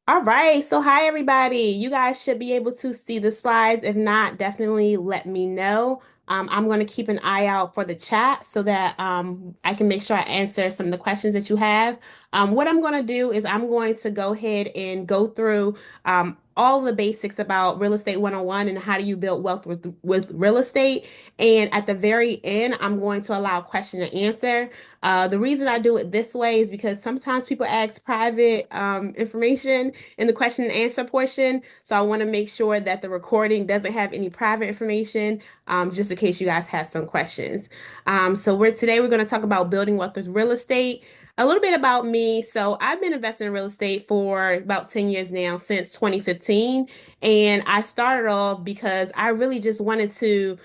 All right, so hi everybody. You guys should be able to see the slides. If not, definitely let me know. I'm going to keep an eye out for the chat so that I can make sure I answer some of the questions that you have. What I'm going to do is I'm going to go ahead and go through all the basics about real estate 101 and how do you build wealth with real estate. And at the very end, I'm going to allow question and answer. The reason I do it this way is because sometimes people ask private information in the question and answer portion. So I want to make sure that the recording doesn't have any private information, just in case you guys have some questions. So we're going to talk about building wealth with real estate. A little bit about me. So I've been investing in real estate for about 10 years now, since 2015. And I started off because I really just wanted to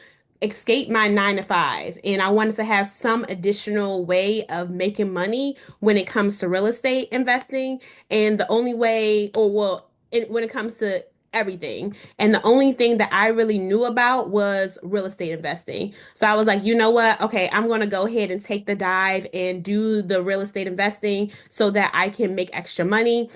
escape my 9 to 5 and I wanted to have some additional way of making money when it comes to real estate investing. And the only way, or well, when it comes to everything, and the only thing that I really knew about was real estate investing. So I was like, you know what? Okay, I'm going to go ahead and take the dive and do the real estate investing so that I can make extra money.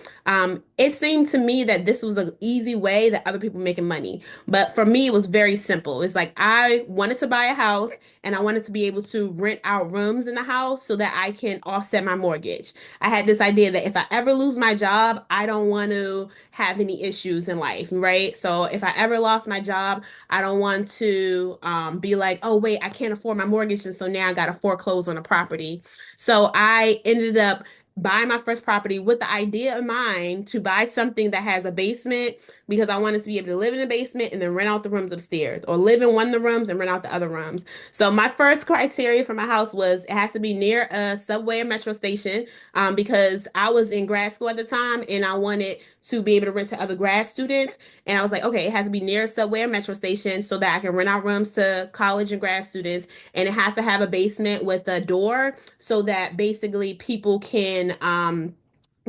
It seemed to me that this was an easy way that other people making money. But for me, it was very simple. It's like I wanted to buy a house and I wanted to be able to rent out rooms in the house so that I can offset my mortgage. I had this idea that if I ever lose my job, I don't want to have any issues in life, right? So if I ever lost my job, I don't want to be like, oh, wait, I can't afford my mortgage. And so now I got to foreclose on a property. So I ended up buying my first property with the idea in mind to buy something that has a basement because I wanted to be able to live in the basement and then rent out the rooms upstairs or live in one of the rooms and rent out the other rooms. So my first criteria for my house was it has to be near a subway or metro station because I was in grad school at the time and I wanted to be able to rent to other grad students. And I was like, okay, it has to be near a subway or metro station so that I can rent out rooms to college and grad students. And it has to have a basement with a door so that basically people can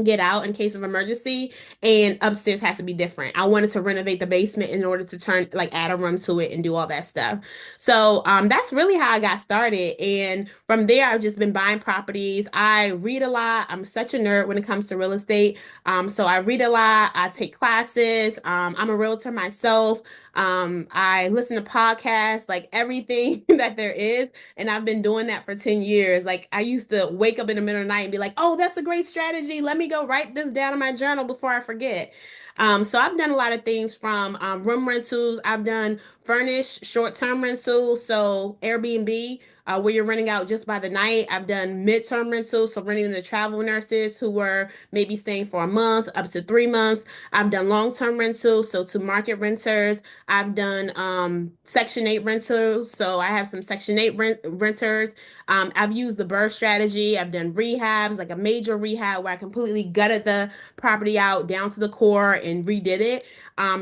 get out in case of emergency, and upstairs has to be different. I wanted to renovate the basement in order to turn like add a room to it and do all that stuff. So that's really how I got started, and from there I've just been buying properties. I read a lot. I'm such a nerd when it comes to real estate. So I read a lot. I take classes. I'm a realtor myself. I listen to podcasts, like everything that there is. And I've been doing that for 10 years. Like I used to wake up in the middle of the night and be like, oh, that's a great strategy. Let me go write this down in my journal before I forget. So I've done a lot of things from room rentals. I've done furnished short-term rentals, so Airbnb, where you're renting out just by the night. I've done mid-term rentals, so renting to travel nurses who were maybe staying for a month up to 3 months. I've done long-term rentals, so to market renters. I've done Section 8 rentals, so I have some Section 8 renters. I've used the BRRRR strategy. I've done rehabs, like a major rehab where I completely gutted the property out down to the core and redid it.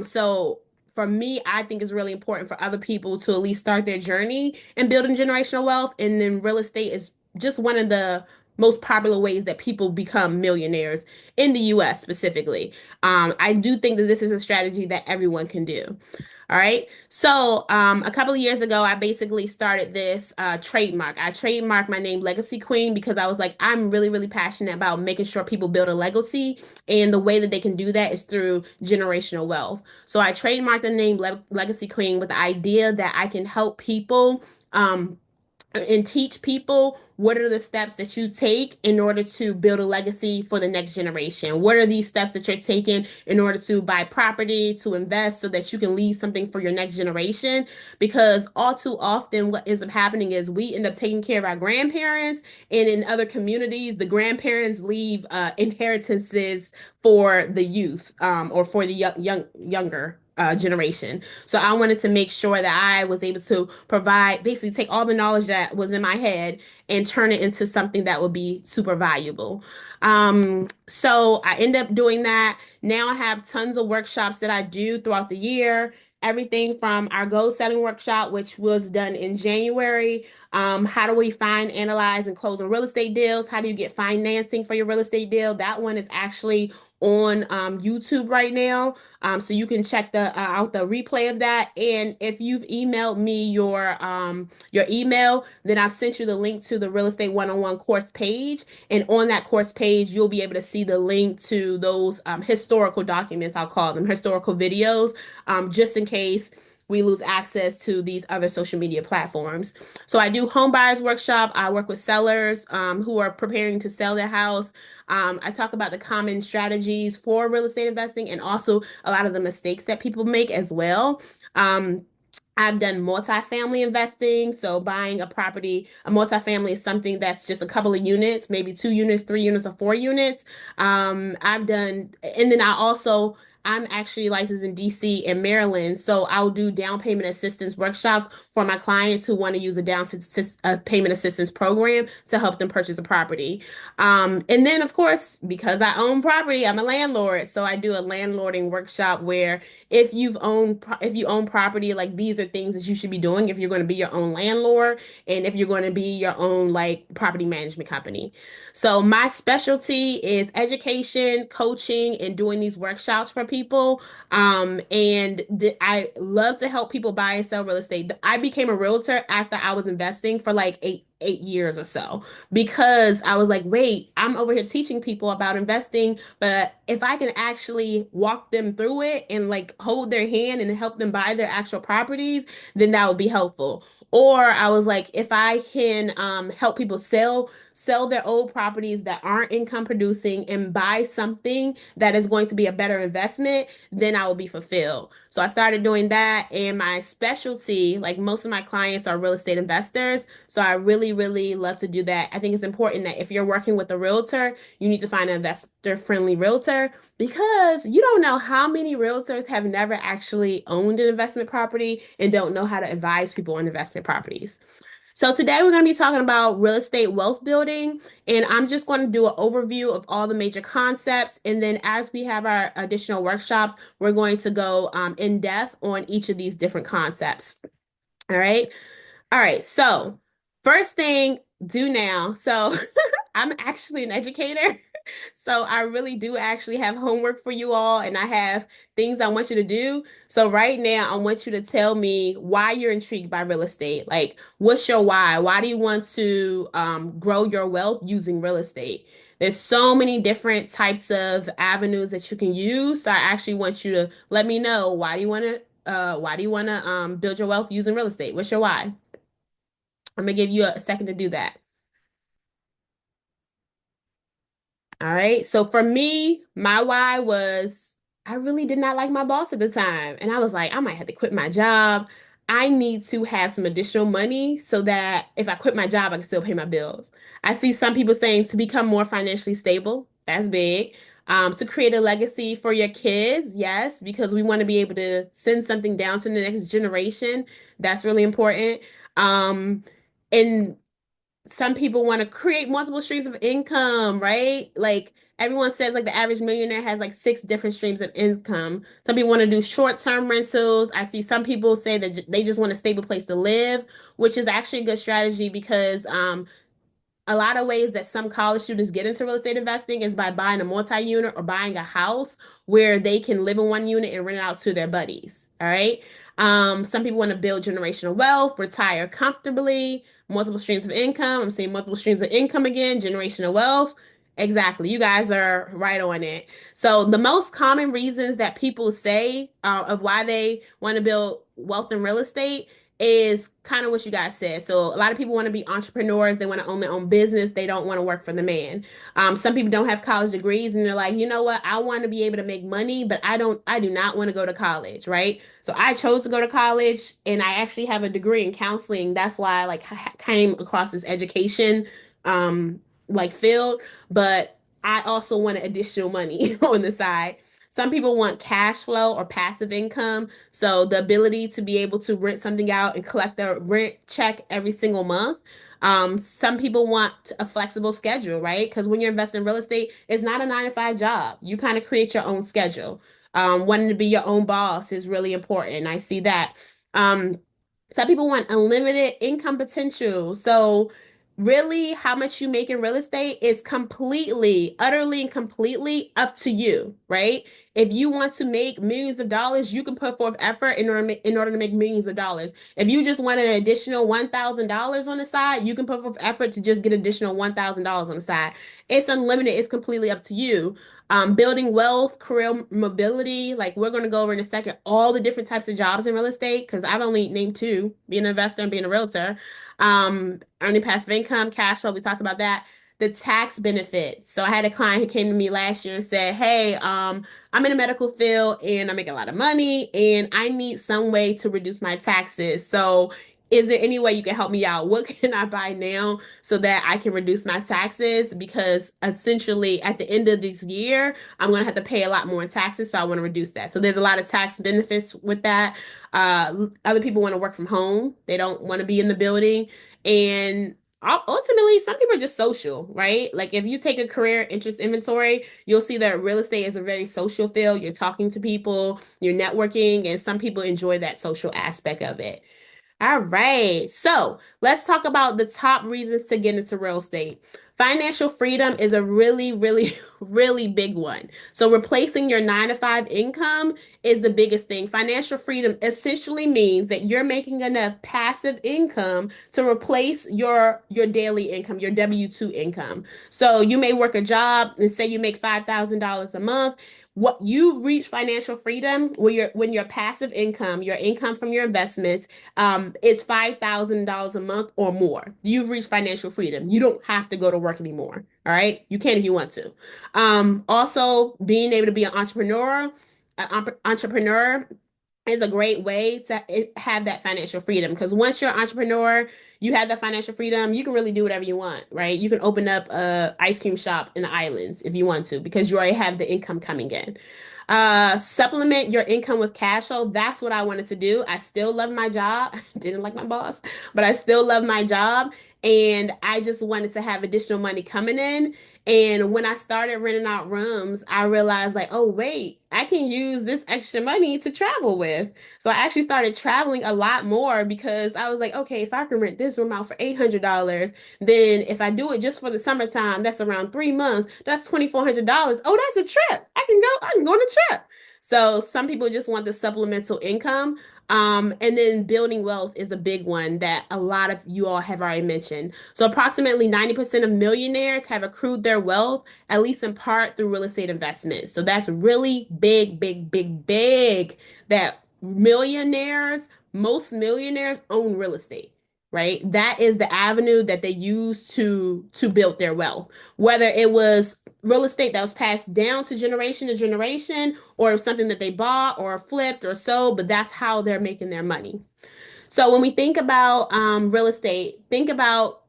So for me, I think it's really important for other people to at least start their journey in building generational wealth. And then real estate is just one of the most popular ways that people become millionaires in the US specifically. I do think that this is a strategy that everyone can do. All right. So, a couple of years ago, I basically started this trademark. I trademarked my name Legacy Queen because I was like, I'm really, really passionate about making sure people build a legacy. And the way that they can do that is through generational wealth. So I trademarked the name Legacy Queen with the idea that I can help people and teach people what are the steps that you take in order to build a legacy for the next generation. What are these steps that you're taking in order to buy property, to invest so that you can leave something for your next generation? Because all too often what ends up happening is we end up taking care of our grandparents, and in other communities the grandparents leave inheritances for the youth, or for the younger generation. So I wanted to make sure that I was able to provide, basically take all the knowledge that was in my head and turn it into something that would be super valuable. So I end up doing that. Now I have tons of workshops that I do throughout the year. Everything from our goal setting workshop, which was done in January, How do we find, analyze, and close on real estate deals? How do you get financing for your real estate deal? That one is actually on YouTube right now. So you can check the out the replay of that. And if you've emailed me your email, then I've sent you the link to the real estate one-on-one course page. And on that course page, you'll be able to see the link to those historical documents, I'll call them historical videos, just in case we lose access to these other social media platforms. So I do home buyers workshop. I work with sellers who are preparing to sell their house. I talk about the common strategies for real estate investing and also a lot of the mistakes that people make as well. I've done multifamily investing. So buying a property, a multifamily is something that's just a couple of units, maybe 2 units, 3 units, or 4 units. I've done, and then I'm actually licensed in DC and Maryland. So I'll do down payment assistance workshops for my clients who want to use a payment assistance program to help them purchase a property. And then of course, because I own property, I'm a landlord. So I do a landlording workshop where if you own property, like these are things that you should be doing if you're going to be your own landlord and if you're going to be your own like property management company. So my specialty is education, coaching, and doing these workshops for people. I love to help people buy and sell real estate. I became a realtor after I was investing for like eight years or so because I was like, wait, I'm over here teaching people about investing, but if I can actually walk them through it and like hold their hand and help them buy their actual properties, then that would be helpful. Or I was like, if I can help people sell their old properties that aren't income producing and buy something that is going to be a better investment, then I will be fulfilled. So I started doing that, and my specialty, like most of my clients are real estate investors. So I really, really love to do that. I think it's important that if you're working with a realtor, you need to find an investor friendly realtor because you don't know how many realtors have never actually owned an investment property and don't know how to advise people on investment properties. So today we're going to be talking about real estate wealth building, and I'm just going to do an overview of all the major concepts. And then as we have our additional workshops, we're going to go in depth on each of these different concepts. All right. All right. So first thing, do now. So I'm actually an educator. So I really do actually have homework for you all, and I have things I want you to do. So right now, I want you to tell me why you're intrigued by real estate. Like, what's your why? Why do you want to grow your wealth using real estate? There's so many different types of avenues that you can use. So I actually want you to let me know why do you want to build your wealth using real estate? What's your why? I'm gonna give you a second to do that. All right. So for me, my why was I really did not like my boss at the time. And I was like, I might have to quit my job. I need to have some additional money so that if I quit my job, I can still pay my bills. I see some people saying to become more financially stable. That's big. To create a legacy for your kids, yes, because we want to be able to send something down to the next generation. That's really important. Um, and some people want to create multiple streams of income, right? Like everyone says, like the average millionaire has like 6 different streams of income. Some people want to do short-term rentals. I see some people say that they just want a stable place to live, which is actually a good strategy because a lot of ways that some college students get into real estate investing is by buying a multi-unit or buying a house where they can live in one unit and rent it out to their buddies. All right. Some people want to build generational wealth, retire comfortably, multiple streams of income. I'm saying multiple streams of income again, generational wealth. Exactly. You guys are right on it. So the most common reasons that people say of why they want to build wealth in real estate is kind of what you guys said. So a lot of people want to be entrepreneurs. They want to own their own business. They don't want to work for the man. Some people don't have college degrees and they're like, you know what? I want to be able to make money, but I do not want to go to college, right? So I chose to go to college and I actually have a degree in counseling. That's why I like came across this education, like field, but I also wanted additional money on the side. Some people want cash flow or passive income. So the ability to be able to rent something out and collect the rent check every single month. Some people want a flexible schedule, right? Because when you're investing in real estate, it's not a 9 to 5 job. You kind of create your own schedule. Wanting to be your own boss is really important. I see that. Um, Some people want unlimited income potential. So, really, how much you make in real estate is completely, utterly, and completely up to you, right? If you want to make millions of dollars, you can put forth effort in order to make millions of dollars. If you just want an additional $1,000 on the side, you can put forth effort to just get additional $1,000 on the side. It's unlimited. It's completely up to you. Building wealth, career mobility, like we're going to go over in a second, all the different types of jobs in real estate, because I've only named two, being an investor and being a realtor. Earning passive income, cash flow, we talked about that. The tax benefit. So I had a client who came to me last year and said, hey, I'm in the medical field and I make a lot of money and I need some way to reduce my taxes. So is there any way you can help me out? What can I buy now so that I can reduce my taxes? Because essentially at the end of this year, I'm going to have to pay a lot more in taxes. So I want to reduce that. So there's a lot of tax benefits with that. Other people want to work from home. They don't want to be in the building. And ultimately, some people are just social, right? Like if you take a career interest inventory, you'll see that real estate is a very social field. You're talking to people, you're networking, and some people enjoy that social aspect of it. All right. So let's talk about the top reasons to get into real estate. Financial freedom is a really, really, really big one. So replacing your 9 to 5 income is the biggest thing. Financial freedom essentially means that you're making enough passive income to replace your daily income, your W-2 income. So you may work a job and say you make $5,000 a month. What you reach financial freedom when your passive income, your income from your investments is $5,000 a month or more. You've reached financial freedom. You don't have to go to work anymore. All right. You can if you want to. Also, being able to be an entrepreneur is a great way to have that financial freedom because once you're an entrepreneur, you have that financial freedom, you can really do whatever you want, right? You can open up a ice cream shop in the islands if you want to because you already have the income coming in. Supplement your income with cash flow. That's what I wanted to do. I still love my job. Didn't like my boss, but I still love my job. And I just wanted to have additional money coming in. And when I started renting out rooms, I realized like, oh, wait, I can use this extra money to travel with. So I actually started traveling a lot more because I was like, okay, if I can rent this room out for $800, then if I do it just for the summertime, that's around 3 months. That's $2,400. Oh, that's a trip. I can go on a trip. So some people just want the supplemental income. And then building wealth is a big one that a lot of you all have already mentioned. So approximately 90% of millionaires have accrued their wealth, at least in part through real estate investments. So that's really big, big, big, big that most millionaires own real estate, right? That is the avenue that they use to build their wealth. Whether it was real estate that was passed down to generation or something that they bought or flipped or sold, but that's how they're making their money. So when we think about real estate, think about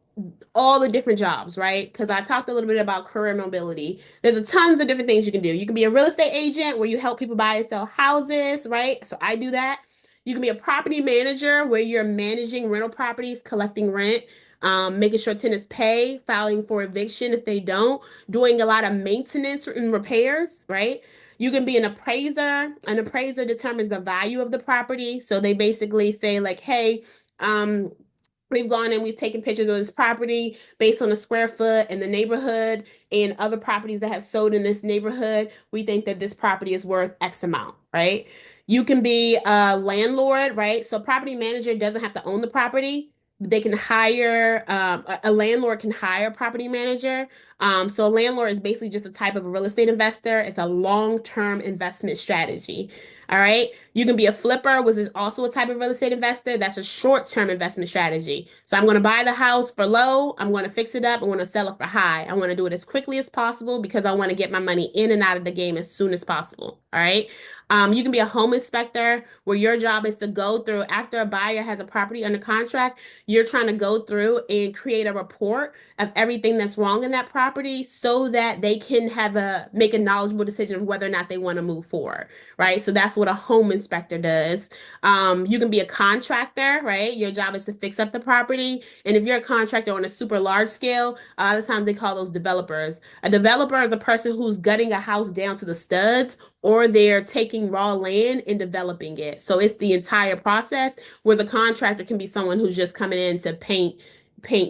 all the different jobs, right? Because I talked a little bit about career mobility. There's a tons of different things you can do. You can be a real estate agent where you help people buy and sell houses, right? So I do that. You can be a property manager where you're managing rental properties, collecting rent, making sure tenants pay, filing for eviction if they don't, doing a lot of maintenance and repairs, right? You can be an appraiser. An appraiser determines the value of the property. So they basically say, like, hey, um, we've gone and we've taken pictures of this property based on the square foot and the neighborhood and other properties that have sold in this neighborhood. We think that this property is worth X amount, right? You can be a landlord, right? So property manager doesn't have to own the property. They can hire a landlord can hire a property manager. So a landlord is basically just a type of a real estate investor. It's a long-term investment strategy. All right. You can be a flipper, which is also a type of real estate investor. That's a short-term investment strategy. So I'm going to buy the house for low. I'm going to fix it up. I'm going to sell it for high. I want to do it as quickly as possible because I want to get my money in and out of the game as soon as possible. All right. You can be a home inspector where your job is to go through after a buyer has a property under contract, you're trying to go through and create a report of everything that's wrong in that property property so that they can make a knowledgeable decision of whether or not they want to move forward, right? So that's what a home inspector does. You can be a contractor, right? Your job is to fix up the property. And if you're a contractor on a super large scale, a lot of times they call those developers. A developer is a person who's gutting a house down to the studs, or they're taking raw land and developing it. So it's the entire process, where the contractor can be someone who's just coming in to paint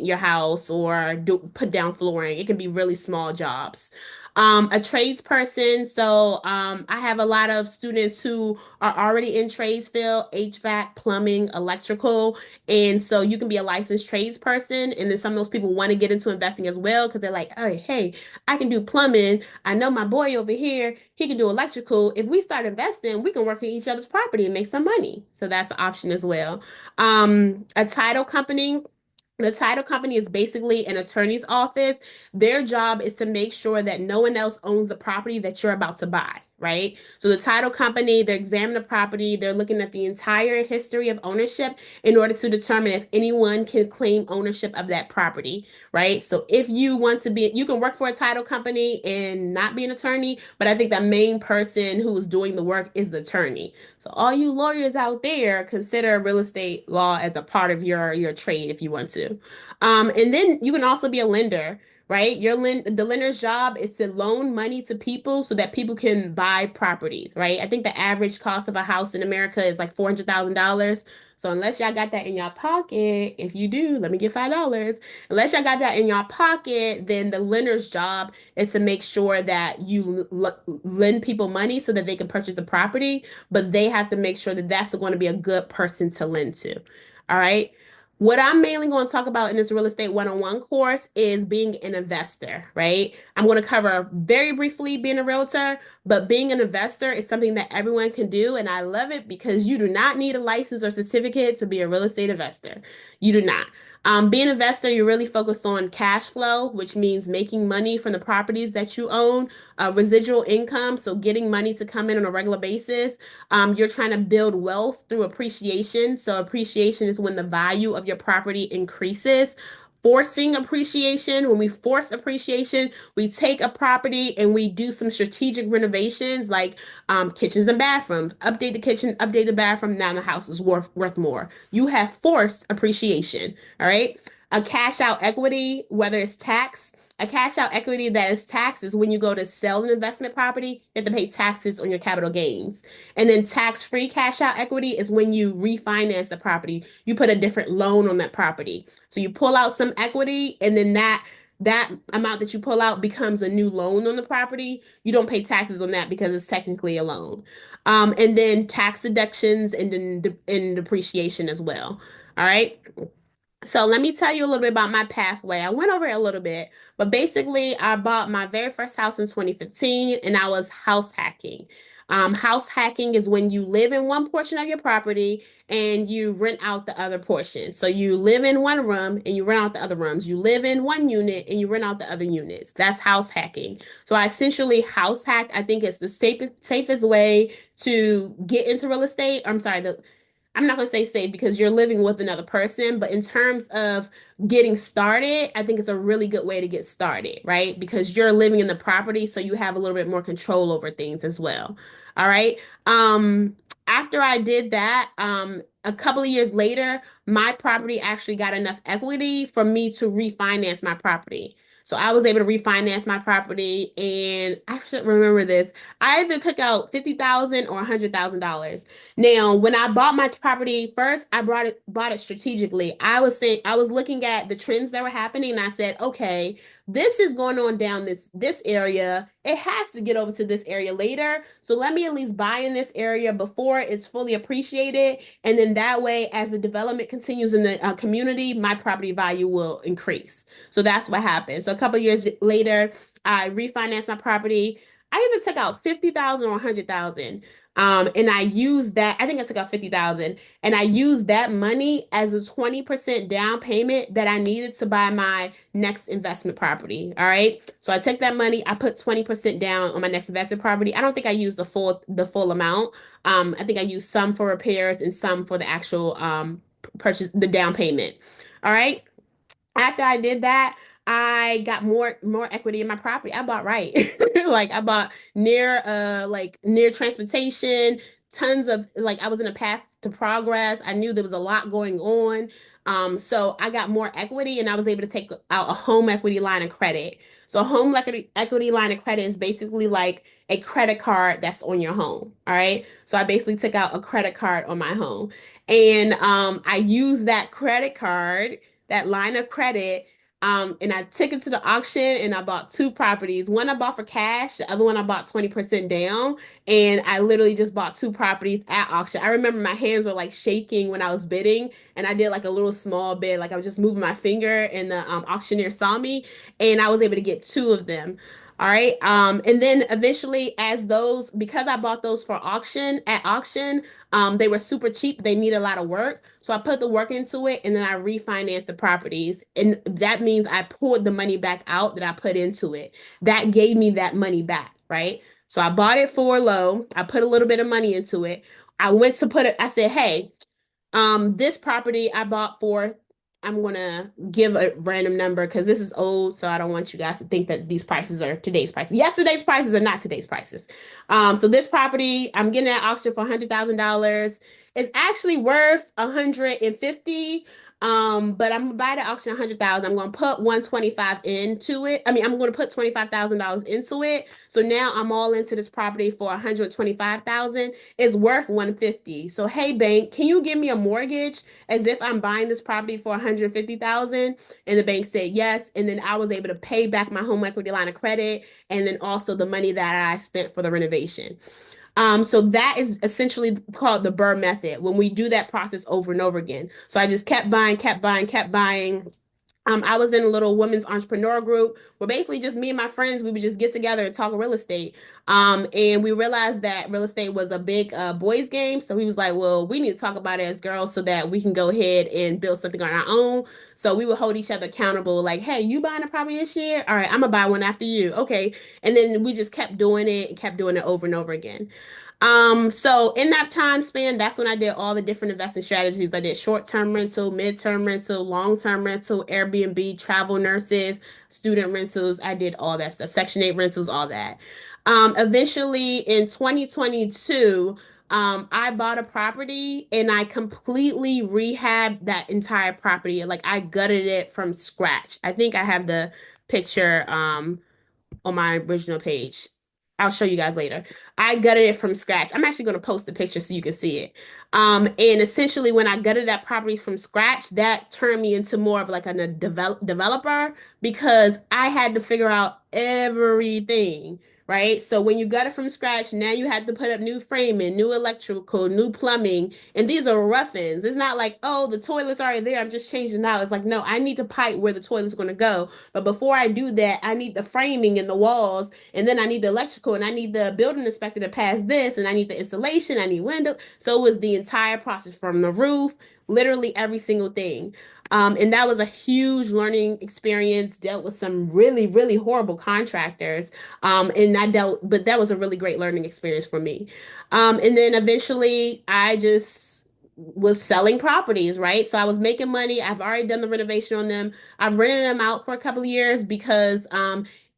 your house or put down flooring. It can be really small jobs. A tradesperson. So I have a lot of students who are already in trades field, HVAC, plumbing, electrical. And so you can be a licensed tradesperson. And then some of those people want to get into investing as well because they're like, oh, hey, I can do plumbing. I know my boy over here, he can do electrical. If we start investing, we can work on each other's property and make some money. So that's an option as well. A title company. The title company is basically an attorney's office. Their job is to make sure that no one else owns the property that you're about to buy, right? So the title company, they're examining the property, they're looking at the entire history of ownership in order to determine if anyone can claim ownership of that property, right? So if you want to be, you can work for a title company and not be an attorney, but I think the main person who is doing the work is the attorney. So all you lawyers out there, consider real estate law as a part of your trade if you want to. And then you can also be a lender, right? The lender's job is to loan money to people so that people can buy properties, right? I think the average cost of a house in America is like $400,000. So unless y'all got that in your pocket, if you do, let me get $5. Unless y'all got that in your pocket, then the lender's job is to make sure that you lend people money so that they can purchase the property, but they have to make sure that that's going to be a good person to lend to. All right. What I'm mainly going to talk about in this real estate one-on-one course is being an investor, right? I'm going to cover very briefly being a realtor, but being an investor is something that everyone can do. And I love it because you do not need a license or certificate to be a real estate investor. You do not. Being an investor, you're really focused on cash flow, which means making money from the properties that you own, residual income, so getting money to come in on a regular basis. You're trying to build wealth through appreciation. So appreciation is when the value of your property increases. Forcing appreciation, when we force appreciation, we take a property and we do some strategic renovations like kitchens and bathrooms, update the kitchen, update the bathroom. Now the house is worth more. You have forced appreciation. All right. A cash out equity, whether it's tax, a cash out equity that is taxed is when you go to sell an investment property, you have to pay taxes on your capital gains. And then tax-free cash out equity is when you refinance the property. You put a different loan on that property. So you pull out some equity, and then that amount that you pull out becomes a new loan on the property. You don't pay taxes on that because it's technically a loan. And then tax deductions and depreciation as well. All right. So let me tell you a little bit about my pathway. I went over it a little bit, but basically, I bought my very first house in 2015 and I was house hacking. House hacking is when you live in one portion of your property and you rent out the other portion. So you live in one room and you rent out the other rooms. You live in one unit and you rent out the other units. That's house hacking. So I essentially house hacked. I think it's the safest way to get into real estate. I'm sorry, I'm not going to say safe because you're living with another person, but in terms of getting started, I think it's a really good way to get started, right? Because you're living in the property, so you have a little bit more control over things as well. All right. After I did that, a couple of years later, my property actually got enough equity for me to refinance my property. So I was able to refinance my property, and I should remember this. I either took out 50,000 or $100,000. Now, when I bought my property first, I bought it strategically. I was looking at the trends that were happening, and I said, okay, this is going on down this area. It has to get over to this area later. So let me at least buy in this area before it's fully appreciated. And then that way, as the development continues in the community, my property value will increase. So that's what happened. So a couple of years later, I refinanced my property. I either took out 50,000 or 100,000. And I used that, I think I took out 50,000, and I used that money as a 20% down payment that I needed to buy my next investment property. All right. So I took that money, I put 20% down on my next investment property. I don't think I used the full amount. I think I used some for repairs and some for the actual purchase, the down payment. All right. After I did that, I got more equity in my property. I bought right. Like I bought near transportation, tons of like I was in a path to progress. I knew there was a lot going on. So I got more equity and I was able to take out a home equity line of credit. So a home equity line of credit is basically like a credit card that's on your home. All right. So I basically took out a credit card on my home. And I used that credit card, that line of credit, and I took it to the auction and I bought two properties. One I bought for cash, the other one I bought 20% down. And I literally just bought two properties at auction. I remember my hands were like shaking when I was bidding, and I did like a little small bid, like I was just moving my finger, and the auctioneer saw me, and I was able to get two of them. All right. And then eventually, as those, because I bought those for auction at auction, they were super cheap. They need a lot of work. So I put the work into it and then I refinanced the properties. And that means I pulled the money back out that I put into it. That gave me that money back, right? So I bought it for low. I put a little bit of money into it. I went to put it, I said, hey, this property I bought for, I'm gonna give a random number because this is old, so I don't want you guys to think that these prices are today's prices. Yesterday's prices are not today's prices. So this property I'm getting at auction for $100,000. It's actually worth 150. But I'm gonna buy the auction 100,000. I'm gonna put 125 into it. I mean, I'm gonna put $25,000 into it. So now I'm all into this property for 125,000 is worth 150. So hey bank, can you give me a mortgage as if I'm buying this property for 150,000? And the bank said yes. And then I was able to pay back my home equity line of credit and then also the money that I spent for the renovation. So that is essentially called the Burr method when we do that process over and over again. So I just kept buying, kept buying, kept buying. I was in a little women's entrepreneur group where basically just me and my friends, we would just get together and talk real estate. And we realized that real estate was a big boys game. So we was like, well, we need to talk about it as girls so that we can go ahead and build something on our own. So we would hold each other accountable, like, hey, you buying a property this year? All right, I'm gonna buy one after you. Okay. And then we just kept doing it and kept doing it over and over again. So in that time span, that's when I did all the different investing strategies. I did short-term rental, mid-term rental, long-term rental, Airbnb, travel nurses, student rentals. I did all that stuff, Section 8 rentals, all that. Eventually in 2022, I bought a property and I completely rehabbed that entire property. Like I gutted it from scratch. I think I have the picture, on my original page. I'll show you guys later. I gutted it from scratch. I'm actually going to post the picture so you can see it. And essentially, when I gutted that property from scratch, that turned me into more of like a developer because I had to figure out everything, right? So when you gut it from scratch, now you had to put up new framing, new electrical, new plumbing, and these are rough-ins. It's not like, oh, the toilet's already there. I'm just changing it out. It's like, no, I need to pipe where the toilet's going to go. But before I do that, I need the framing in the walls, and then I need the electrical, and I need the building inspector to pass this, and I need the installation, I need windows. So it was the entire process from the roof, literally every single thing. And that was a huge learning experience. Dealt with some really, really horrible contractors. But that was a really great learning experience for me. And then eventually I just was selling properties, right? So I was making money. I've already done the renovation on them. I've rented them out for a couple of years because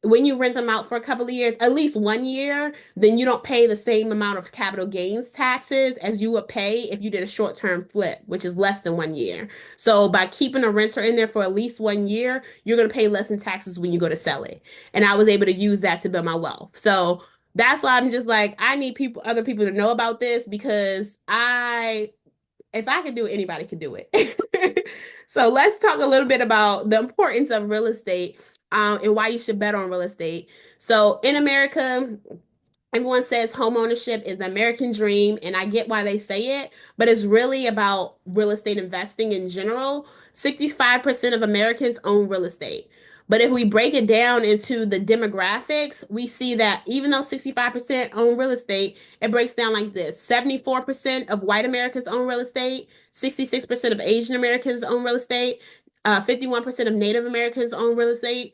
when you rent them out for a couple of years, at least 1 year, then you don't pay the same amount of capital gains taxes as you would pay if you did a short-term flip, which is less than 1 year. So by keeping a renter in there for at least 1 year, you're going to pay less in taxes when you go to sell it. And I was able to use that to build my wealth. So that's why I'm just like, I need other people to know about this because if I can do it, anybody can do it. So let's talk a little bit about the importance of real estate, and why you should bet on real estate. So in America, everyone says home ownership is the American dream, and I get why they say it, but it's really about real estate investing in general. 65% of Americans own real estate. But if we break it down into the demographics, we see that even though 65% own real estate, it breaks down like this. 74% of white Americans own real estate, 66% of Asian Americans own real estate, 51% of Native Americans own real estate,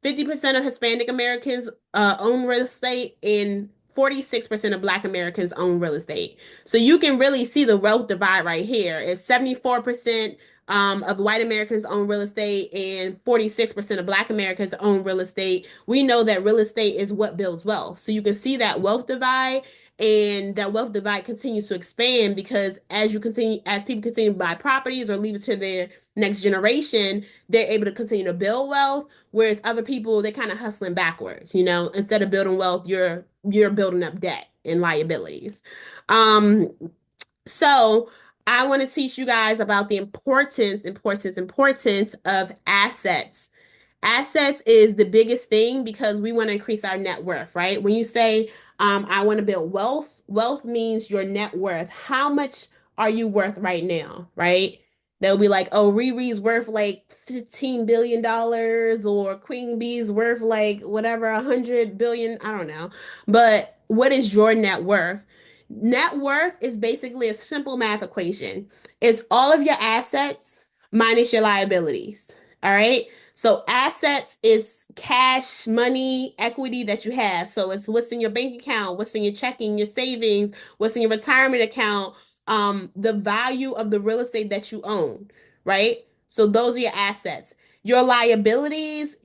50% of Hispanic Americans own real estate, and 46% of Black Americans own real estate. So you can really see the wealth divide right here. If 74% of white Americans own real estate and 46% of black Americans own real estate. We know that real estate is what builds wealth. So you can see that wealth divide, and that wealth divide continues to expand because as people continue to buy properties or leave it to their next generation, they're able to continue to build wealth. Whereas other people, they're kind of hustling backwards, instead of building wealth, you're building up debt and liabilities. Um, so I want to teach you guys about the importance of assets. Assets is the biggest thing because we want to increase our net worth, right? When you say, I want to build wealth, wealth means your net worth. How much are you worth right now, right? They'll be like, oh, Riri's worth like $15 billion, or Queen Bee's worth like whatever, 100 billion. I don't know. But what is your net worth? Net worth is basically a simple math equation. It's all of your assets minus your liabilities. All right. So assets is cash, money, equity that you have. So it's what's in your bank account, what's in your checking, your savings, what's in your retirement account, the value of the real estate that you own, right? So those are your assets. Your liabilities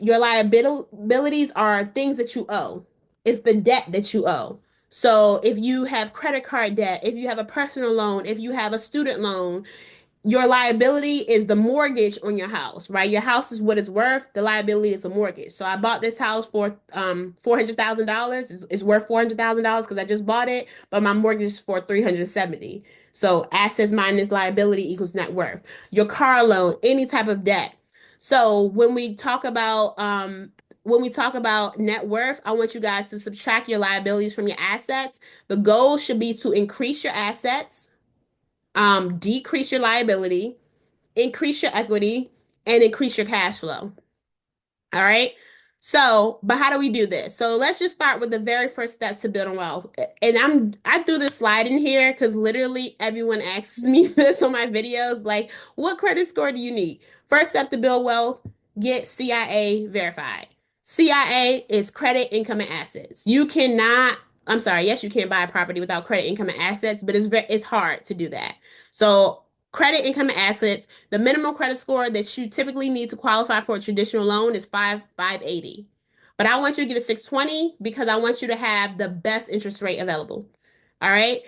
are things that you owe. It's the debt that you owe. So if you have credit card debt, if you have a personal loan, if you have a student loan, your liability is the mortgage on your house, right? Your house is what it's worth. The liability is a mortgage. So I bought this house for $400,000. It's worth $400,000 because I just bought it, but my mortgage is for 370. So assets minus liability equals net worth. Your car loan, any type of debt. So when we talk about net worth, I want you guys to subtract your liabilities from your assets. The goal should be to increase your assets, decrease your liability, increase your equity, and increase your cash flow. All right. So, but how do we do this? So let's just start with the very first step to building wealth. And I threw this slide in here because literally everyone asks me this on my videos, like, what credit score do you need? First step to build wealth, get CIA verified. CIA is credit, income, and assets. You cannot, I'm sorry, yes, you can buy a property without credit, income, and assets, but it's hard to do that. So credit, income, and assets, the minimum credit score that you typically need to qualify for a traditional loan is 580. But I want you to get a 620 because I want you to have the best interest rate available. All right.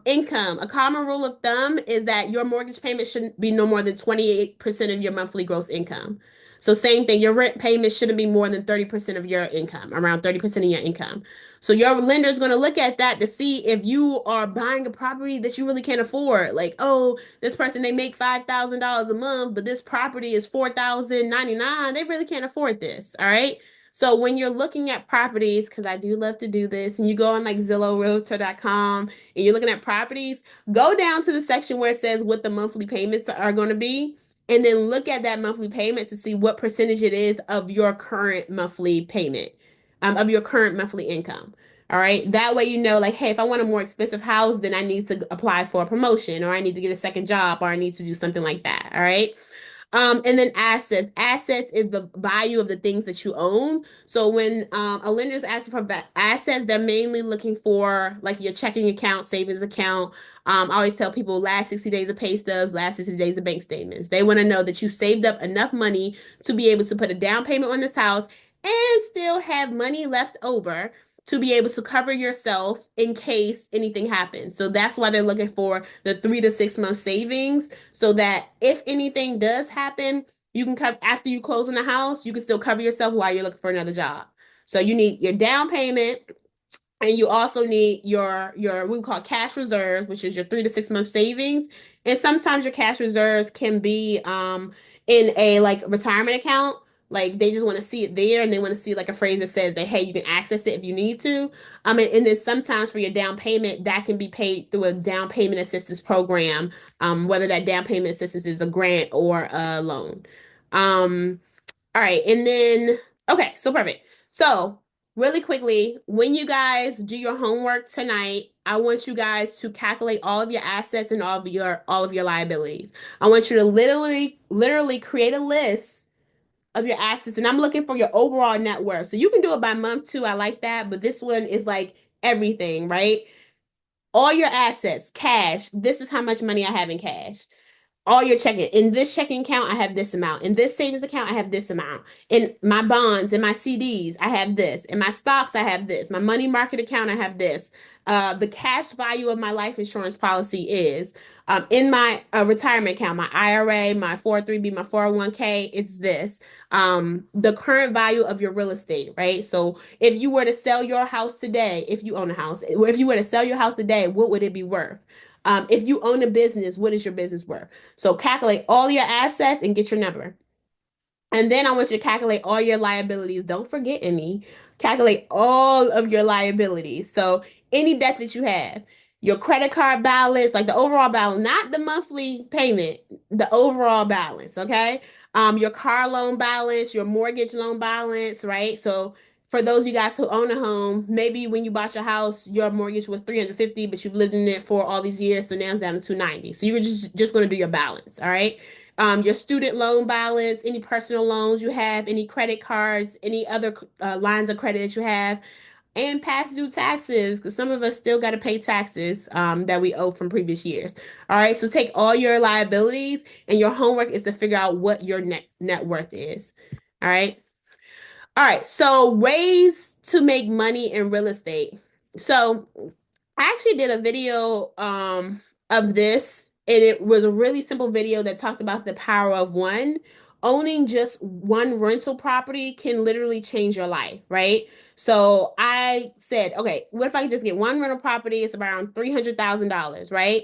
Income. A common rule of thumb is that your mortgage payment shouldn't be no more than 28% of your monthly gross income. So same thing, your rent payment shouldn't be more than 30% of your income, around 30% of your income. So your lender is going to look at that to see if you are buying a property that you really can't afford. Like, oh, this person, they make $5,000 a month, but this property is $4,099. They really can't afford this. All right. So when you're looking at properties, because I do love to do this, and you go on like Zillow, Realtor.com, and you're looking at properties, go down to the section where it says what the monthly payments are going to be, and then look at that monthly payment to see what percentage it is of your current monthly payment, of your current monthly income. All right. That way, like, hey, if I want a more expensive house, then I need to apply for a promotion, or I need to get a second job, or I need to do something like that. All right. And then assets. Assets is the value of the things that you own. So when a lender is asking for assets, they're mainly looking for like your checking account, savings account. I always tell people last 60 days of pay stubs, last 60 days of bank statements. They want to know that you've saved up enough money to be able to put a down payment on this house and still have money left over to be able to cover yourself in case anything happens. So that's why they're looking for the 3 to 6 month savings so that if anything does happen, you can cover after you close on the house, you can still cover yourself while you're looking for another job. So you need your down payment, and you also need your we call cash reserves, which is your 3 to 6 month savings. And sometimes your cash reserves can be in a like retirement account. Like they just want to see it there, and they want to see like a phrase that says that, hey, you can access it if you need to. And then sometimes for your down payment, that can be paid through a down payment assistance program, whether that down payment assistance is a grant or a loan. Um, all right, and then okay, so perfect. So, really quickly, when you guys do your homework tonight, I want you guys to calculate all of your assets and all of your liabilities. I want you to literally create a list of your assets, and I'm looking for your overall net worth. So you can do it by month too. I like that, but this one is like everything, right? All your assets, cash. This is how much money I have in cash. all your checking. In this checking account, I have this amount. In this savings account, I have this amount. In my bonds and my CDs, I have this. In my stocks, I have this. My money market account, I have this. The cash value of my life insurance policy is in my retirement account, my IRA, my 403b, my 401k, it's this. The current value of your real estate, right? So if you were to sell your house today, if you own a house, if you were to sell your house today, what would it be worth? If you own a business, what is your business worth? So calculate all your assets and get your number. And then I want you to calculate all your liabilities. Don't forget any. Calculate all of your liabilities. So any debt that you have, your credit card balance, like the overall balance, not the monthly payment, the overall balance, okay? Your car loan balance, your mortgage loan balance, right? So for those of you guys who own a home, maybe when you bought your house, your mortgage was 350, but you've lived in it for all these years, so now it's down to 290. So you're just going to do your balance, all right? Your student loan balance, any personal loans you have, any credit cards, any other lines of credit that you have, and past due taxes, because some of us still got to pay taxes that we owe from previous years. All right, so take all your liabilities, and your homework is to figure out what your net worth is. All right. All right, so ways to make money in real estate. So I actually did a video of this, and it was a really simple video that talked about the power of one. Owning just one rental property can literally change your life, right? So I said, okay, what if I could just get one rental property? It's around $300,000, right?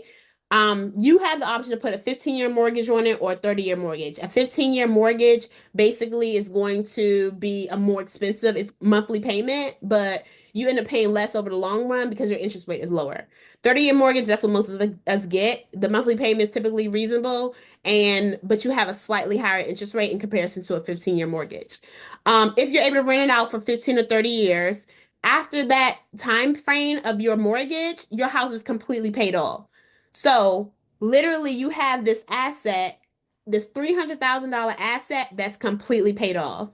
You have the option to put a 15-year mortgage on it or a 30-year mortgage. A 15-year mortgage basically is going to be a more expensive, it's monthly payment, but you end up paying less over the long run because your interest rate is lower. 30-year mortgage, that's what most of us get. The monthly payment is typically reasonable, and but you have a slightly higher interest rate in comparison to a 15-year mortgage. If you're able to rent it out for 15 or 30 years, after that time frame of your mortgage, your house is completely paid off. So literally you have this asset, this $300,000 asset that's completely paid off.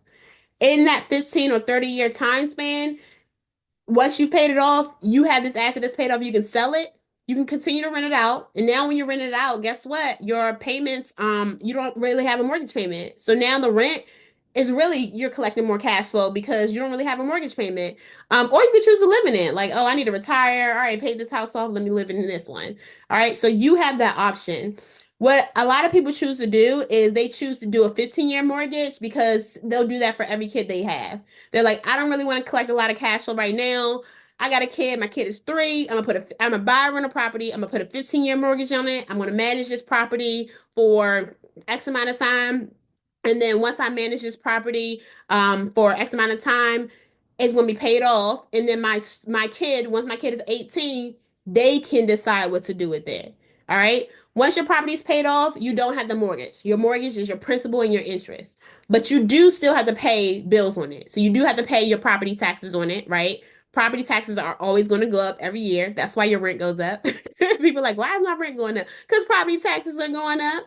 In that 15 or 30-year time span, once you paid it off, you have this asset that's paid off. You can sell it. You can continue to rent it out. And now when you rent it out, guess what? Your payments, you don't really have a mortgage payment. So now the rent is really you're collecting more cash flow because you don't really have a mortgage payment. Or you could choose to live in it. Like, oh, I need to retire. All right, pay this house off. Let me live in this one. All right. So you have that option. What a lot of people choose to do is they choose to do a 15-year mortgage because they'll do that for every kid they have. They're like, I don't really want to collect a lot of cash flow right now. I got a kid. My kid is 3. I'm gonna buy a rental property. I'm gonna put a 15-year mortgage on it. I'm gonna manage this property for X amount of time. And then once I manage this property for X amount of time, it's gonna be paid off. And then my kid, once my kid is 18, they can decide what to do with it. All right. Once your property is paid off, you don't have the mortgage. Your mortgage is your principal and your interest. But you do still have to pay bills on it. So you do have to pay your property taxes on it, right? Property taxes are always going to go up every year. That's why your rent goes up. People are like, why is my rent going up? Because property taxes are going up.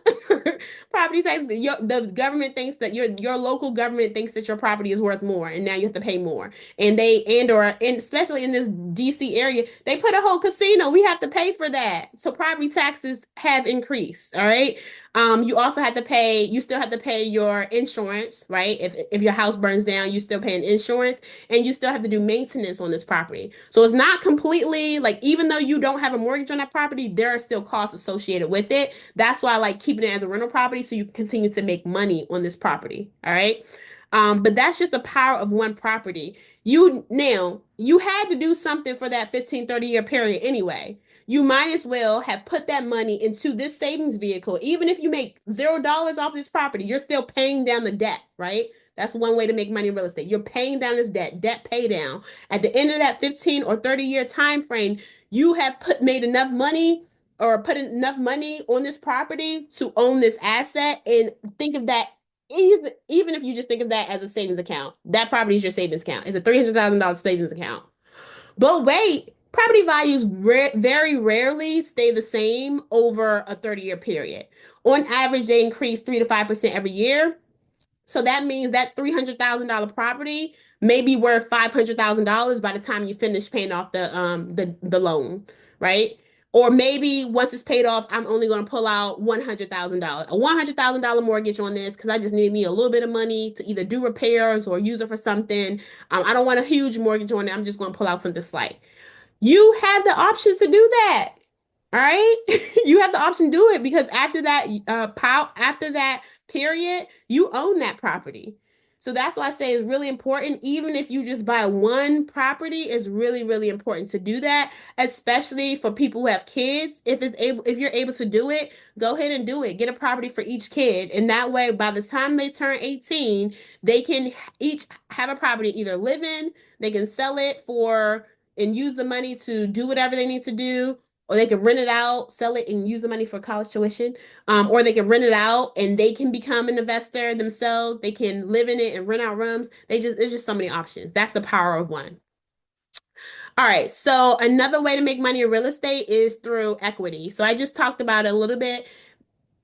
Property taxes, the government thinks that your local government thinks that your property is worth more, and now you have to pay more. And especially in this DC area, they put a whole casino. We have to pay for that. So property taxes have increased. All right. You still have to pay your insurance, right? If your house burns down, you still paying insurance, and you still have to do maintenance on this property. So it's not completely like, even though you don't have a mortgage on that property, there are still costs associated with it. That's why I like keeping it as a rental property so you can continue to make money on this property. All right. But that's just the power of one property. You had to do something for that 15, 30-year period anyway. You might as well have put that money into this savings vehicle. Even if you make $0 off this property, you're still paying down the debt, right? That's one way to make money in real estate. You're paying down this debt pay down. At the end of that 15 or 30-year time frame, you have made enough money or put enough money on this property to own this asset. And think of that, even if you just think of that as a savings account, that property is your savings account. It's a $300,000 savings account. But wait, property values very rarely stay the same over a 30-year period. On average, they increase 3 to 5% every year. So that means that $300,000 property may be worth $500,000 by the time you finish paying off the loan, right? Or maybe once it's paid off, I'm only going to pull out $100,000, a $100,000 mortgage on this because I just need me a little bit of money to either do repairs or use it for something. I don't want a huge mortgage on it. I'm just going to pull out something slight. You have the option to do that. All right. You have the option to do it because after that period, you own that property. So that's why I say it's really important. Even if you just buy one property, it's really, really important to do that, especially for people who have kids. If you're able to do it, go ahead and do it. Get a property for each kid. And that way, by the time they turn 18, they can each have a property either live in, they can sell it for and use the money to do whatever they need to do, or they can rent it out, sell it, and use the money for college tuition. Or they can rent it out and they can become an investor themselves. They can live in it and rent out rooms. It's just so many options. That's the power of one. All right. So another way to make money in real estate is through equity. So I just talked about it a little bit.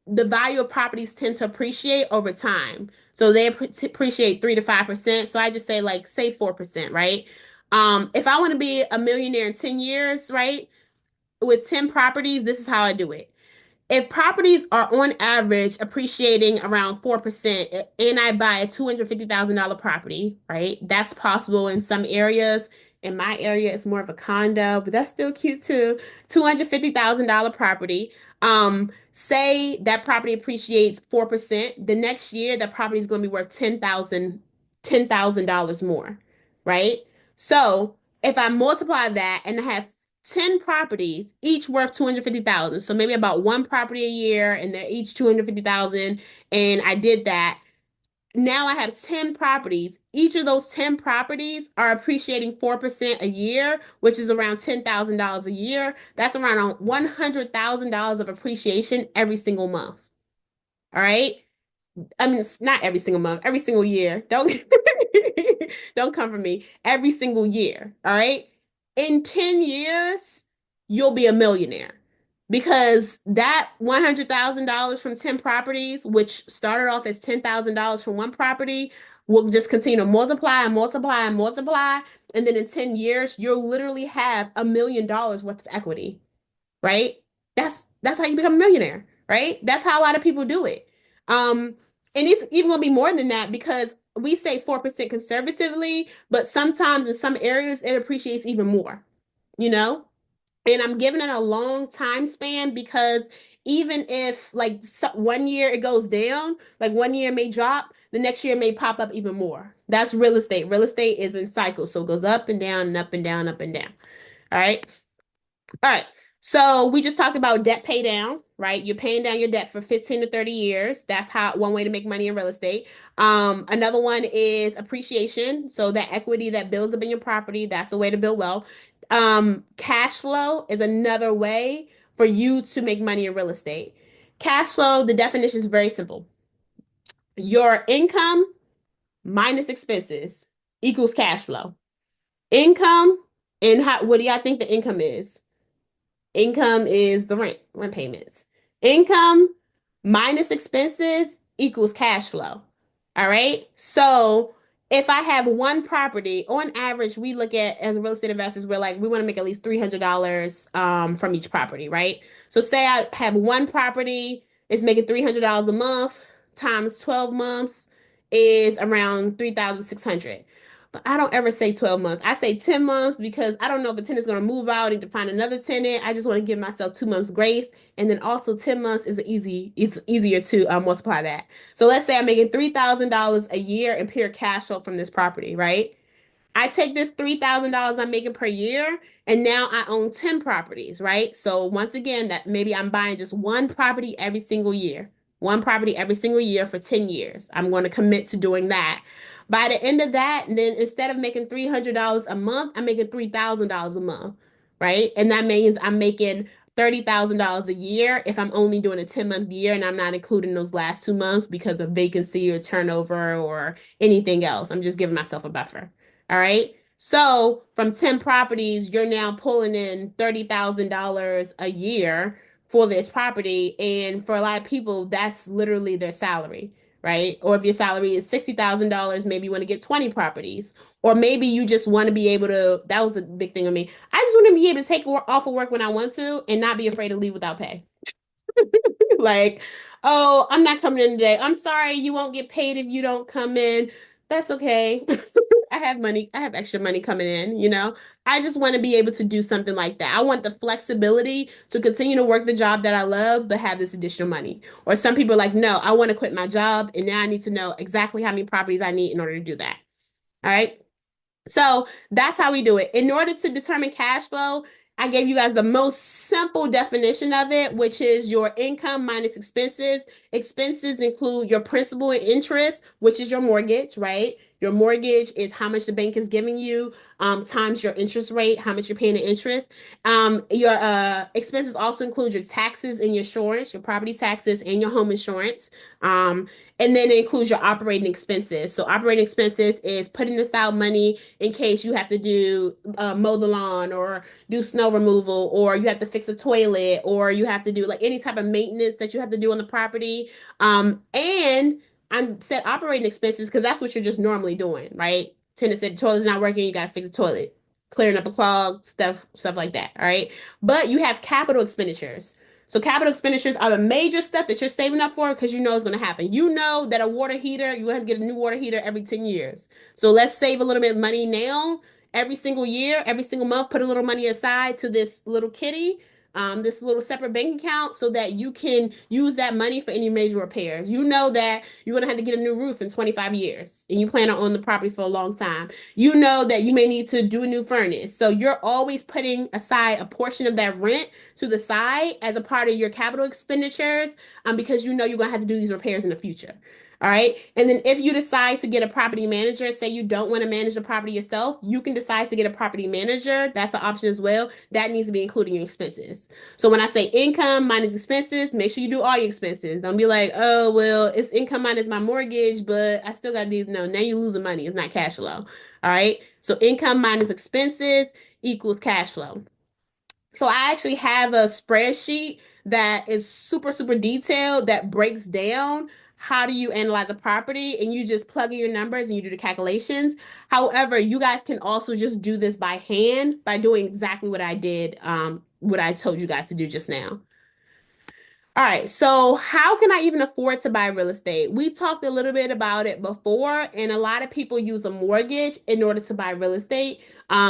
The value of properties tend to appreciate over time. So they appreciate 3 to 5%. So I just say like say 4%, right? If I want to be a millionaire in 10 years, right? With 10 properties, this is how I do it. If properties are on average appreciating around 4% and I buy a $250,000 property, right? That's possible in some areas. In my area, it's more of a condo, but that's still cute too. $250,000 property. Say that property appreciates 4%. The next year, that property is going to be worth $10,000 more, right? So if I multiply that and I have 10 properties, each worth 250,000. So maybe about one property a year and they're each 250,000. And I did that. Now I have 10 properties. Each of those 10 properties are appreciating 4% a year, which is around $10,000 a year. That's around $100,000 of appreciation every single month. All right. I mean, it's not every single month, every single year. Don't don't come for me. Every single year. All right. In 10 years, you'll be a millionaire because that $100,000 from 10 properties, which started off as $10,000 from one property, will just continue to multiply and multiply and multiply. And then in 10 years, you'll literally have $1 million worth of equity, right? That's how you become a millionaire, right? That's how a lot of people do it. Um, and it's even gonna be more than that because we say 4% conservatively, but sometimes in some areas it appreciates even more, you know? And I'm giving it a long time span because even if like one year it goes down, like one year may drop, the next year may pop up even more. That's real estate. Real estate is in cycles, so it goes up and down and up and down, up and down. All right. All right. So we just talked about debt pay down, right? You're paying down your debt for 15 to 30 years. That's how one way to make money in real estate. Another one is appreciation. So that equity that builds up in your property, that's the way to build wealth. Cash flow is another way for you to make money in real estate. Cash flow, the definition is very simple. Your income minus expenses equals cash flow. Income and what do y'all think the income is? Income is the rent payments. Income minus expenses equals cash flow. All right. So if I have one property, on average, we look at as real estate investors, we're like, we want to make at least $300 from each property, right? So say I have one property, it's making $300 a month times 12 months is around 3,600. But I don't ever say 12 months. I say 10 months because I don't know if a tenant's going to move out and to find another tenant. I just want to give myself 2 months grace. And then also 10 months is it's easier to multiply that. So let's say I'm making $3,000 a year in pure cash flow from this property, right? I take this $3,000 I'm making per year, and now I own 10 properties, right? So once again, that maybe I'm buying just one property every single year. One property every single year for 10 years. I'm going to commit to doing that. By the end of that, then instead of making $300 a month, I'm making $3,000 a month, right? And that means I'm making $30,000 a year if I'm only doing a 10-month year and I'm not including those last 2 months because of vacancy or turnover or anything else. I'm just giving myself a buffer. All right. So from 10 properties, you're now pulling in $30,000 a year for this property. And for a lot of people, that's literally their salary, right? Or if your salary is $60,000, maybe you want to get 20 properties. Or maybe you just want to be able to, that was a big thing on me. I just want to be able to take off of work when I want to and not be afraid to leave without pay. Like, oh, I'm not coming in today. I'm sorry, you won't get paid if you don't come in. That's okay. I have money. I have extra money coming in, you know? I just want to be able to do something like that. I want the flexibility to continue to work the job that I love, but have this additional money. Or some people are like, no, I want to quit my job, and now I need to know exactly how many properties I need in order to do that. All right. So that's how we do it. In order to determine cash flow, I gave you guys the most simple definition of it, which is your income minus expenses. Expenses include your principal and interest, which is your mortgage, right? Your mortgage is how much the bank is giving you, times your interest rate, how much you're paying in interest. Your expenses also include your taxes and your insurance, your property taxes and your home insurance. And then it includes your operating expenses. So operating expenses is putting aside money in case you have to do mow the lawn or do snow removal, or you have to fix a toilet, or you have to do like any type of maintenance that you have to do on the property. And I'm set operating expenses because that's what you're just normally doing, right? Tenant said the toilet's not working, you got to fix the toilet, clearing up a clog, stuff like that. All right. But you have capital expenditures. So capital expenditures are the major stuff that you're saving up for because you know it's going to happen. You know that a water heater, you have to get a new water heater every 10 years. So let's save a little bit of money now, every single year, every single month, put a little money aside to this little kitty, this little separate bank account so that you can use that money for any major repairs. You know that you're going to have to get a new roof in 25 years and you plan on owning the property for a long time. You know that you may need to do a new furnace. So you're always putting aside a portion of that rent to the side as a part of your capital expenditures, because you know you're going to have to do these repairs in the future. All right. And then if you decide to get a property manager, say you don't want to manage the property yourself, you can decide to get a property manager. That's an option as well. That needs to be included in your expenses. So when I say income minus expenses, make sure you do all your expenses. Don't be like, oh, well, it's income minus my mortgage, but I still got these. No, now you're losing money. It's not cash flow. All right. So income minus expenses equals cash flow. So I actually have a spreadsheet that is super, super detailed that breaks down how do you analyze a property, and you just plug in your numbers and you do the calculations. However, you guys can also just do this by hand by doing exactly what I did, what I told you guys to do just now. All right, so how can I even afford to buy real estate? We talked a little bit about it before, and a lot of people use a mortgage in order to buy real estate.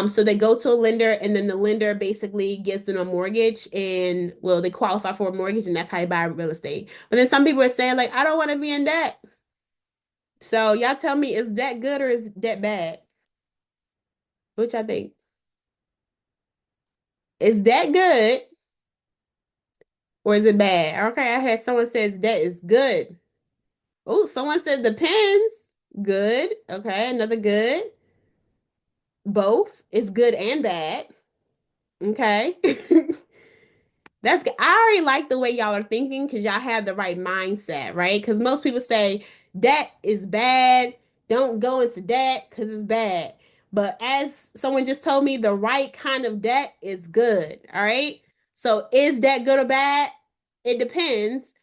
So they go to a lender, and then the lender basically gives them a mortgage, and well, they qualify for a mortgage, and that's how you buy real estate. But then some people are saying, like, I don't want to be in debt. So y'all tell me, is debt good or is debt bad? Which I think is debt good or is it bad? Okay, I had someone says debt is good. Oh, someone said depends. Good. Okay, another good. Both is good and bad. Okay. That's good. I already like the way y'all are thinking because y'all have the right mindset, right? Because most people say debt is bad. Don't go into debt because it's bad. But as someone just told me, the right kind of debt is good. All right. So is debt good or bad? It depends.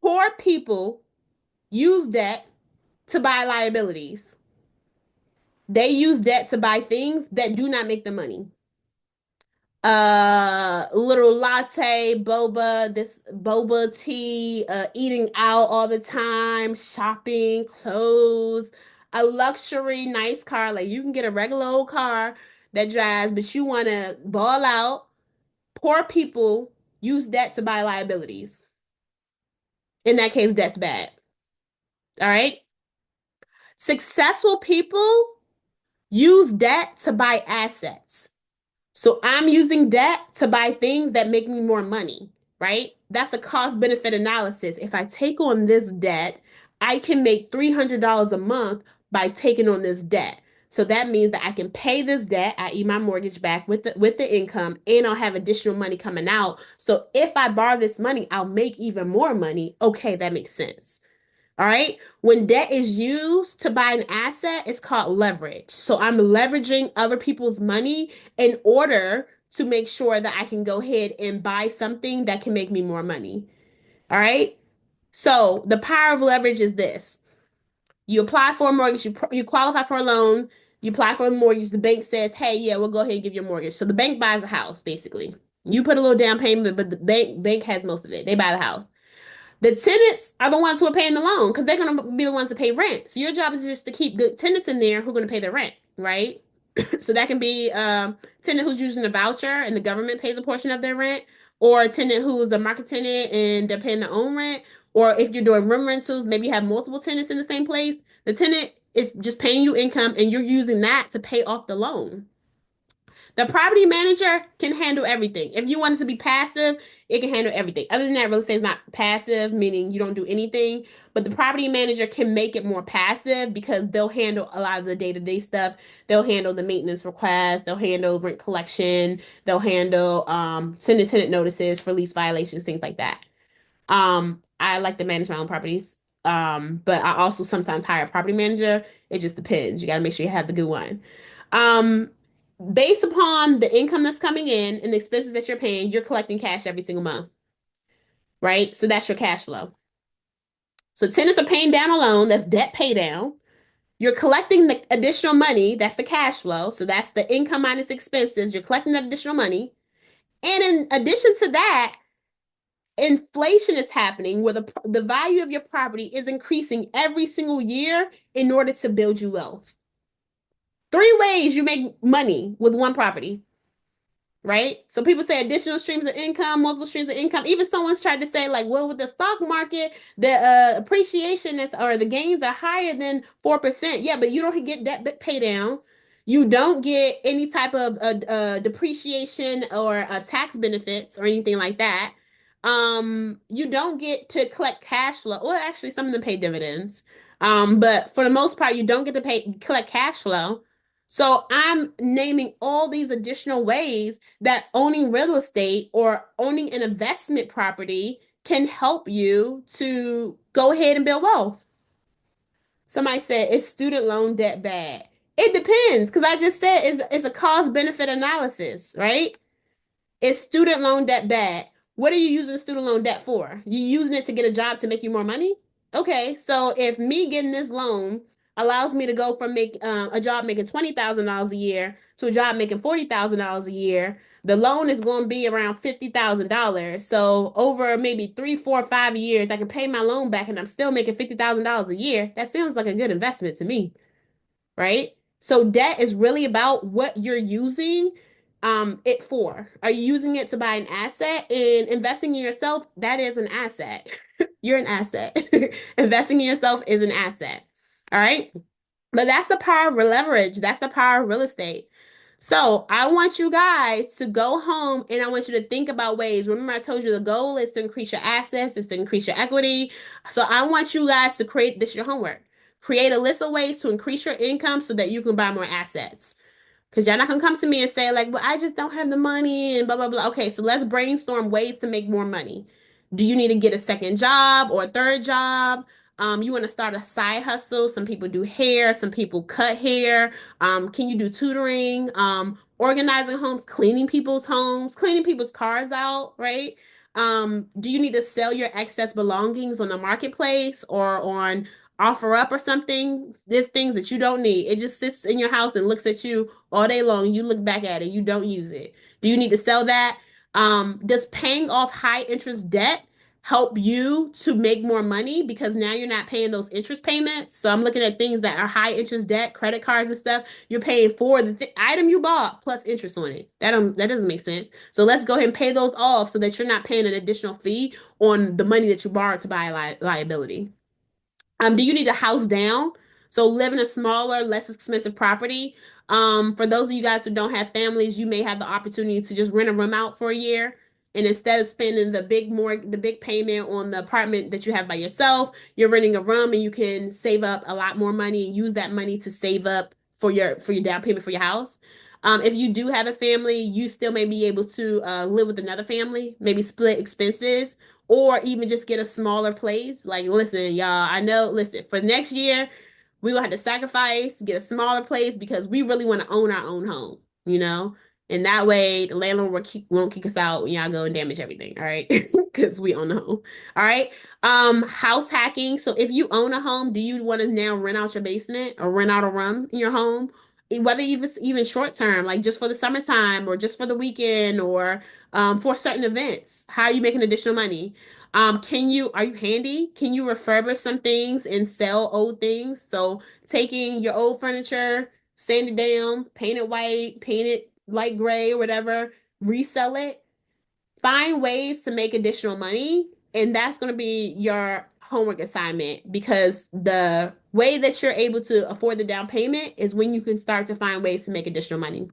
Poor people use debt to buy liabilities. They use debt to buy things that do not make them money. Little latte, boba, this boba tea, eating out all the time, shopping, clothes, a luxury nice car. Like you can get a regular old car that drives, but you want to ball out. Poor people use debt to buy liabilities. In that case, debt's bad. All right. Successful people use debt to buy assets. So I'm using debt to buy things that make me more money, right? That's a cost benefit analysis. If I take on this debt, I can make $300 a month by taking on this debt. So that means that I can pay this debt, i.e. my mortgage back with the income, and I'll have additional money coming out. So if I borrow this money, I'll make even more money. Okay, that makes sense. All right. When debt is used to buy an asset, it's called leverage. So I'm leveraging other people's money in order to make sure that I can go ahead and buy something that can make me more money. All right. So the power of leverage is this. You apply for a mortgage, you qualify for a loan, you apply for a mortgage, the bank says, hey, yeah, we'll go ahead and give you a mortgage. So the bank buys a house, basically. You put a little down payment, but the bank has most of it. They buy the house. The tenants are the ones who are paying the loan because they're going to be the ones to pay rent. So your job is just to keep good tenants in there who are going to pay their rent, right? So that can be tenant who's using a voucher and the government pays a portion of their rent, or a tenant who's a market tenant and they're paying their own rent. Or if you're doing room rentals, maybe you have multiple tenants in the same place. The tenant is just paying you income and you're using that to pay off the loan. The property manager can handle everything. If you want it to be passive, it can handle everything. Other than that, real estate is not passive, meaning you don't do anything. But the property manager can make it more passive because they'll handle a lot of the day-to-day stuff. They'll handle the maintenance requests. They'll handle rent collection. They'll handle sending tenant notices for lease violations, things like that. I like to manage my own properties. But I also sometimes hire a property manager. It just depends. You got to make sure you have the good one. Um, Based upon the income that's coming in and the expenses that you're paying, you're collecting cash every single month, right? So that's your cash flow. So tenants are paying down a loan, that's debt pay down. You're collecting the additional money, that's the cash flow. So that's the income minus expenses. You're collecting that additional money. And in addition to that, inflation is happening where the value of your property is increasing every single year in order to build you wealth. Three ways you make money with one property, right? So people say additional streams of income, multiple streams of income. Even someone's tried to say like, well, with the stock market, the appreciation is or the gains are higher than 4%. Yeah, but you don't get that pay down. You don't get any type of depreciation or tax benefits or anything like that. You don't get to collect cash flow. Well, actually, some of them pay dividends. But for the most part, you don't get to pay collect cash flow. So I'm naming all these additional ways that owning real estate or owning an investment property can help you to go ahead and build wealth. Somebody said, is student loan debt bad? It depends, because I just said it's a cost benefit analysis, right? Is student loan debt bad? What are you using student loan debt for? You using it to get a job to make you more money? Okay, so if me getting this loan allows me to go from make a job making $20,000 a year to a job making $40,000 a year, the loan is going to be around $50,000. So over maybe 3, 4, 5 years, I can pay my loan back, and I'm still making $50,000 a year. That sounds like a good investment to me, right? So debt is really about what you're using it for. Are you using it to buy an asset? And investing in yourself, that is an asset. You're an asset. Investing in yourself is an asset. All right. But that's the power of leverage. That's the power of real estate. So I want you guys to go home and I want you to think about ways. Remember, I told you the goal is to increase your assets, is to increase your equity. So I want you guys to create this your homework. Create a list of ways to increase your income so that you can buy more assets. Because y'all not gonna come to me and say, like, well, I just don't have the money and blah, blah, blah. Okay, so let's brainstorm ways to make more money. Do you need to get a second job or a third job? You want to start a side hustle. Some people do hair, some people cut hair. Can you do tutoring? Organizing homes, cleaning people's cars out, right? Do you need to sell your excess belongings on the marketplace or on OfferUp or something? There's things that you don't need. It just sits in your house and looks at you all day long. You look back at it, you don't use it. Do you need to sell that? Does paying off high interest debt help you to make more money because now you're not paying those interest payments? So I'm looking at things that are high interest debt, credit cards and stuff. You're paying for the item you bought plus interest on it. That doesn't make sense. So let's go ahead and pay those off so that you're not paying an additional fee on the money that you borrowed to buy a liability. Do you need a house down? So live in a smaller, less expensive property. For those of you guys who don't have families, you may have the opportunity to just rent a room out for a year. And instead of spending the big payment on the apartment that you have by yourself, you're renting a room and you can save up a lot more money and use that money to save up for your down payment for your house. If you do have a family, you still may be able to live with another family, maybe split expenses or even just get a smaller place. Like, listen, y'all, I know, listen, for next year, we will have to sacrifice, get a smaller place because we really want to own our own home, you know? And that way, the landlord won't kick us out when y'all go and damage everything. All right. Because we own the home. All right. House hacking. So if you own a home, do you want to now rent out your basement or rent out a room in your home? Whether even short term, like just for the summertime or just for the weekend or for certain events. How are you making additional money? Are you handy? Can you refurbish some things and sell old things? So taking your old furniture, sand it down, paint it white, paint it light gray or whatever, resell it, find ways to make additional money. And that's going to be your homework assignment because the way that you're able to afford the down payment is when you can start to find ways to make additional money.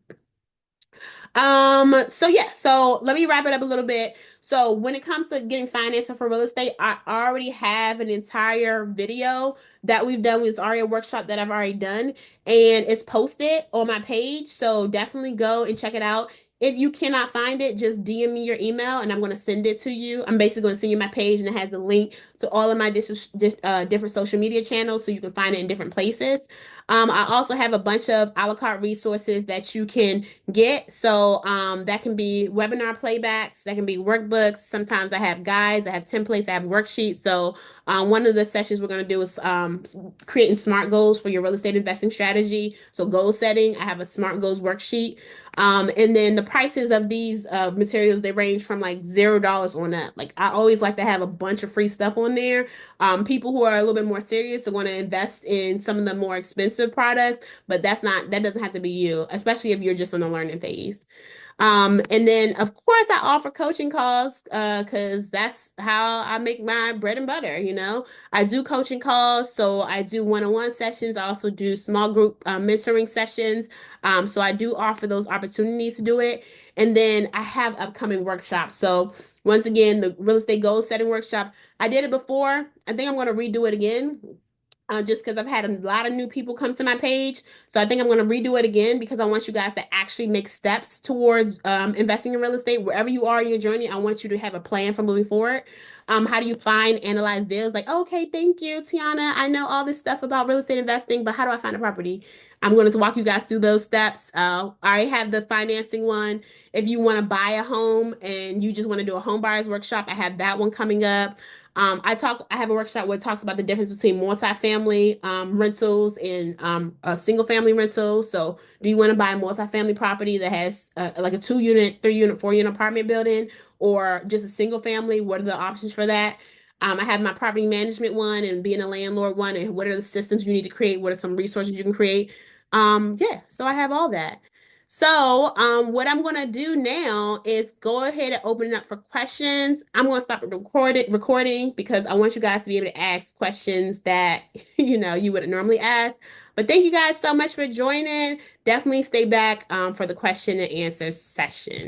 So yeah, so let me wrap it up a little bit. So when it comes to getting financing for real estate, I already have an entire video that we've done with Aria workshop that I've already done, and it's posted on my page. So definitely go and check it out. If you cannot find it, just DM me your email and I'm going to send it to you. I'm basically going to send you my page and it has the link to all of my different social media channels so you can find it in different places. I also have a bunch of a la carte resources that you can get. So that can be webinar playbacks, that can be workbooks. Sometimes I have guides, I have templates, I have worksheets. So one of the sessions we're going to do is creating SMART goals for your real estate investing strategy. So goal setting, I have a SMART goals worksheet. And then the prices of these materials, they range from like $0 on up. Like I always like to have a bunch of free stuff on there. People who are a little bit more serious are going to invest in some of the more expensive products, but that doesn't have to be you, especially if you're just in a learning phase. And then of course I offer coaching calls because that's how I make my bread and butter, you know. I do coaching calls, so I do one-on-one sessions. I also do small group mentoring sessions. So I do offer those opportunities to do it. And then I have upcoming workshops. So once again, the real estate goal setting workshop, I did it before. I think I'm going to redo it again just because I've had a lot of new people come to my page. So I think I'm going to redo it again because I want you guys to actually make steps towards investing in real estate. Wherever you are in your journey, I want you to have a plan for moving forward. How do you find, analyze deals? Like, okay, thank you, Tiana. I know all this stuff about real estate investing, but how do I find a property? I'm going to walk you guys through those steps. I already have the financing one. If you want to buy a home and you just want to do a home buyers workshop, I have that one coming up. I have a workshop where it talks about the difference between multifamily rentals and a single family rental. So, do you want to buy a multifamily property that has like a 2 unit, 3 unit, 4 unit apartment building, or just a single family? What are the options for that? I have my property management one and being a landlord one, and what are the systems you need to create? What are some resources you can create? Yeah, so I have all that. So, what I'm gonna do now is go ahead and open it up for questions. I'm gonna stop recording because I want you guys to be able to ask questions that you wouldn't normally ask. But thank you guys so much for joining. Definitely stay back for the question and answer session.